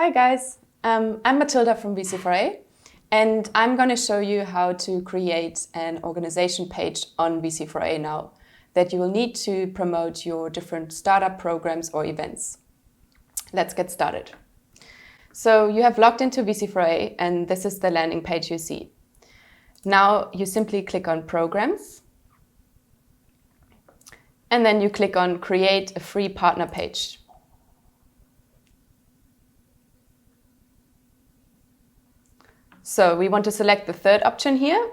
Hi guys, I'm Matilda from VC4A and I'm going to show you how to create an organization page on VC4A now that you will need to promote your different startup programs or events. Let's get started. So you have logged into VC4A and this is the landing page you see. Now you simply click on Programs and then you click on Create a free partner page. So we want to select the third option here.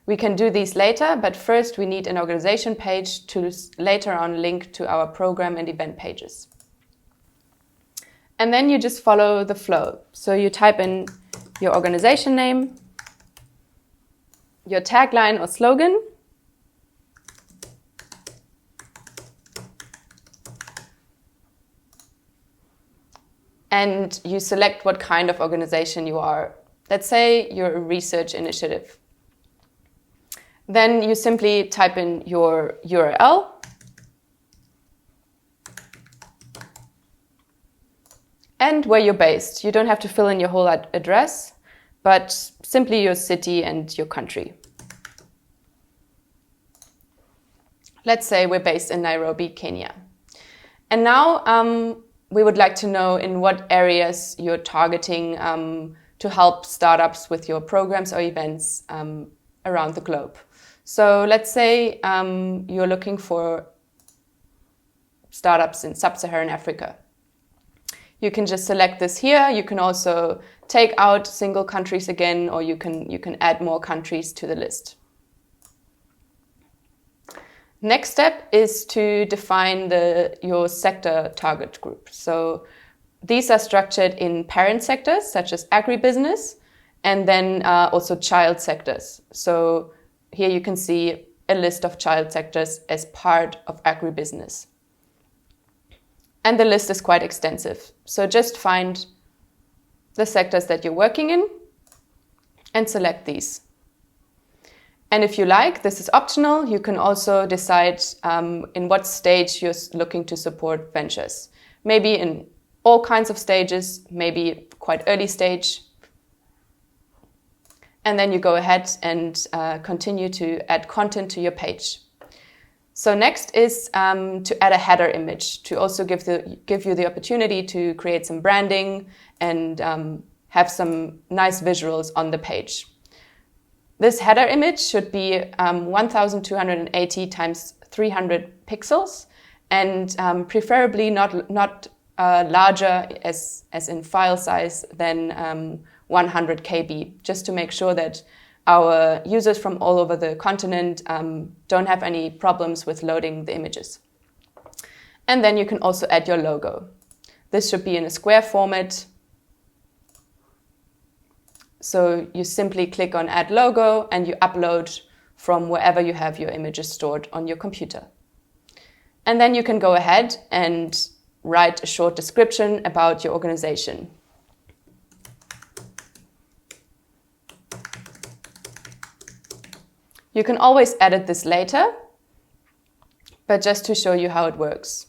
We can do these later, but first we need an organization page to later on link to our program and event pages. And then you just follow the flow. So you type in your organization name, your tagline or slogan, and you select what kind of organization you are. Let's say you're a research initiative. Then you simply type in your URL and where you're based. You don't have to fill in your whole address, but simply your city and your country. Let's say we're based in Nairobi, Kenya. And now we would like to know in what areas you're targeting to help startups with your programs or events around the globe. So let's say you're looking for startups in sub-Saharan Africa. You can just select this here. You can also take out single countries again, or you can add more countries to the list. Next step is to define your sector target group. So these are structured in parent sectors, such as agribusiness, and then also child sectors. So here you can see a list of child sectors as part of agribusiness. And the list is quite extensive. So just find the sectors that you're working in and select these. And if you like, this is optional. You can also decide in what stage you're looking to support ventures. Maybe in all kinds of stages, maybe quite early stage. And then you go ahead and continue to add content to your page. So next is to add a header image to also give you the opportunity to create some branding and have some nice visuals on the page. This header image should be 1280 times 300 pixels and preferably not larger as in file size than 100 KB, just to make sure that our users from all over the continent don't have any problems with loading the images. And then you can also add your logo. This should be in a square format. So you simply click on Add Logo and you upload from wherever you have your images stored on your computer. And then you can go ahead and write a short description about your organization. You can always edit this later, but just to show you how it works.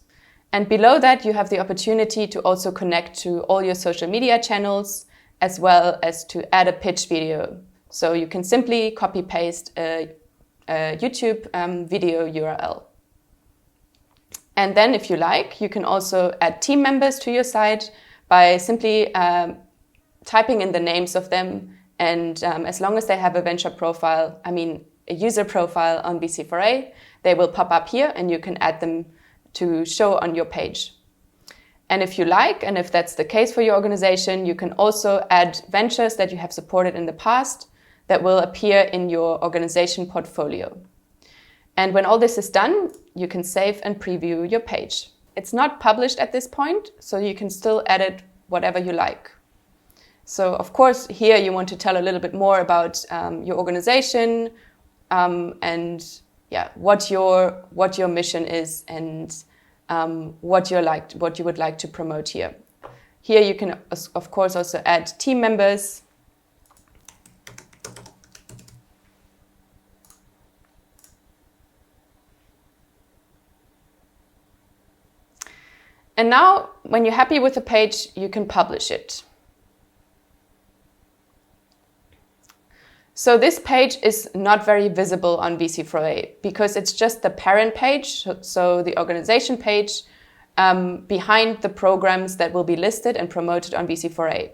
And below that, you have the opportunity to also connect to all your social media channels, as well as to add a pitch video. So you can simply copy-paste a YouTube video URL. And then if you like, you can also add team members to your site by simply typing in the names of them. And as long as they have a venture profile, a user profile on VC4A, they will pop up here and you can add them to show on your page. And if you like, and if that's the case for your organization, you can also add ventures that you have supported in the past that will appear in your organization portfolio. And when all this is done, you can save and preview your page. It's not published at this point, so you can still edit whatever you like. So of course, here you want to tell a little bit more about your organization and what your mission is and what you would like to promote here. Here you can of course also add team members. And now, when you're happy with the page, you can publish it. So this page is not very visible on VC4A because it's just the parent page, so the organization page behind the programs that will be listed and promoted on VC4A.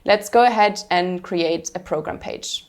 Let's go ahead and create a program page.